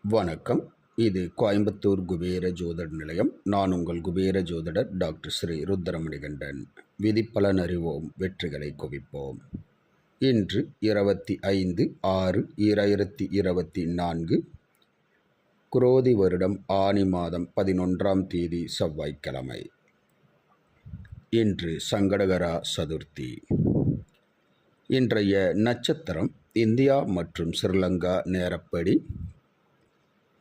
வணக்கம். இது கோயம்புத்தூர் குபேர ஜோதிட நிலையம். நான் உங்கள் குபேர ஜோதிடர் டாக்டர் ஸ்ரீ ருத்ரமணிகண்டன். விதிப்பலன் அறிவோம், வெற்றிகளை குவிப்போம். இன்று 25/6/2024 குரோதி வருடம் ஆனி மாதம் 11ஆம் தேதி செவ்வாய்க்கிழமை. இன்று சங்கடகரா சதுர்த்தி. இன்றைய நட்சத்திரம் இந்தியா மற்றும் ஸ்ரீலங்கா நேரப்படி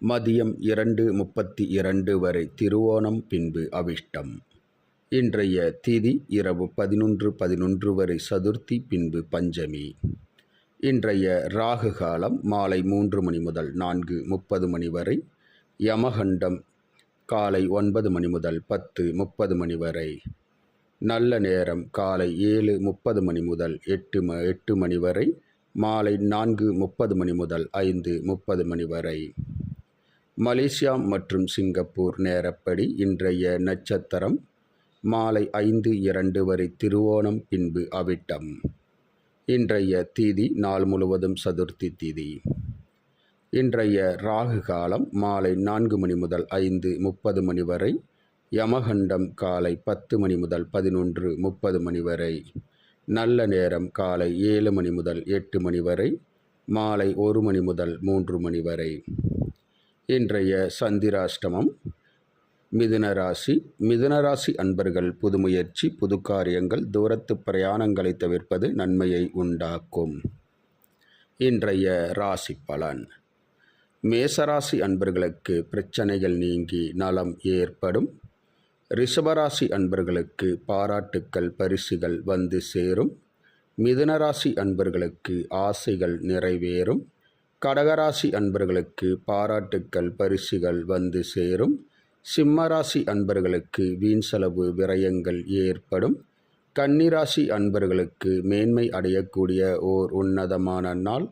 மதியம் 2:32 வரை திருவோணம், பின்பு அவிஷ்டம். இன்றைய திதி இரவு 11:11 வரை சதுர்த்தி, பின்பு பஞ்சமி. இன்றைய ராகு காலம் மாலை 3 மணி முதல் 4:30 மணி வரை. யமகண்டம் காலை 9 மணி முதல் 10:30 மணி வரை. நல்ல நேரம் காலை 7:30 மணி முதல் 8 மணி வரை. மாலை 4:30 மணி முதல் 5:30 மணி வரை. மலேசியா மற்றும் சிங்கப்பூர் நேரப்படி இன்றைய நட்சத்திரம் மாலை 5:02 வரை திருவோணம், பின்பு அவிட்டம். இன்றைய திதி நாள் முழுவதும் சதுர்த்தி திதி. இன்றைய ராகு காலம் மாலை 4 மணி முதல் 5:30 மணி வரை. யமகண்டம் காலை 10 மணி முதல் 11:30 மணி வரை. நல்ல நேரம் காலை 7 மணி முதல் 8 மணி வரை. மாலை 1 மணி முதல் 3 மணி வரை. இன்றைய சந்திராஷ்டமம். மிதுனராசி அன்பர்கள் புது முயற்சி, புது காரியங்கள், தூரத்து பிரயாணங்களை தவிர்ப்பது நன்மையை உண்டாக்கும். இன்றைய ராசி பலன். மேசராசி அன்பர்களுக்கு பிரச்சனைகள் நீங்கி நலம் ஏற்படும். ரிஷபராசி அன்பர்களுக்கு பாராட்டுக்கள், பரிசுகள் வந்து சேரும். மிதுனராசி அன்பர்களுக்கு ஆசைகள் நிறைவேறும். கடகராசி அன்பர்களுக்கு பாராட்டுக்கள், பரிசுகள் வந்து சேரும். சிம்மராசி அன்பர்களுக்கு வீண் செலவு, விரயங்கள் ஏற்படும். கன்னிராசி அன்பர்களுக்கு மேன்மை அடையக்கூடிய ஓர் உன்னதமான நாள்.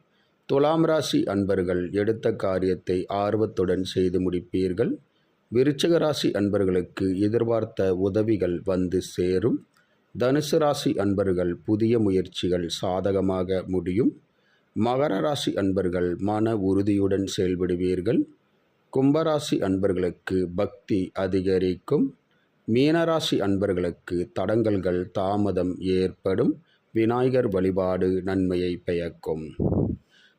துலாம் ராசி அன்பர்கள் எடுத்த காரியத்தை ஆர்வத்துடன் செய்து முடிப்பீர்கள். விருச்சிக ராசி அன்பர்களுக்கு எதிர்பார்த்த உதவிகள் வந்து சேரும். தனுசு ராசி அன்பர்கள் புதிய முயற்சிகள் சாதகமாக முடியும். மகர ராசி அன்பர்கள் மன உறுதியுடன் செயல்படுவீர்கள். கும்பராசி அன்பர்களுக்கு பக்தி அதிகரிக்கும். மீனராசி அன்பர்களுக்கு தடங்கல்கள், தாமதம் ஏற்படும். விநாயகர் வழிபாடு நன்மையை பயக்கும்.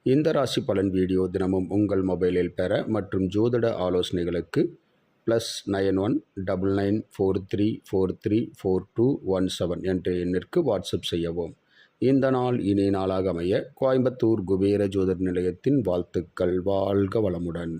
இந்த ராசி பலன் வீடியோ தினமும் உங்கள் மொபைலில் பெற மற்றும் ஜோதிட ஆலோசனைகளுக்கு +91 9943434217 என்ற எண்ணிற்கு வாட்ஸ்அப் செய்யவும். இந்த நாள் இனிய நாளாக அமைய கோயம்புத்தூர் குபேர ஜோதிட நிலையத்தின் வாழ்த்துக்கள். வாழ்க வளமுடன்.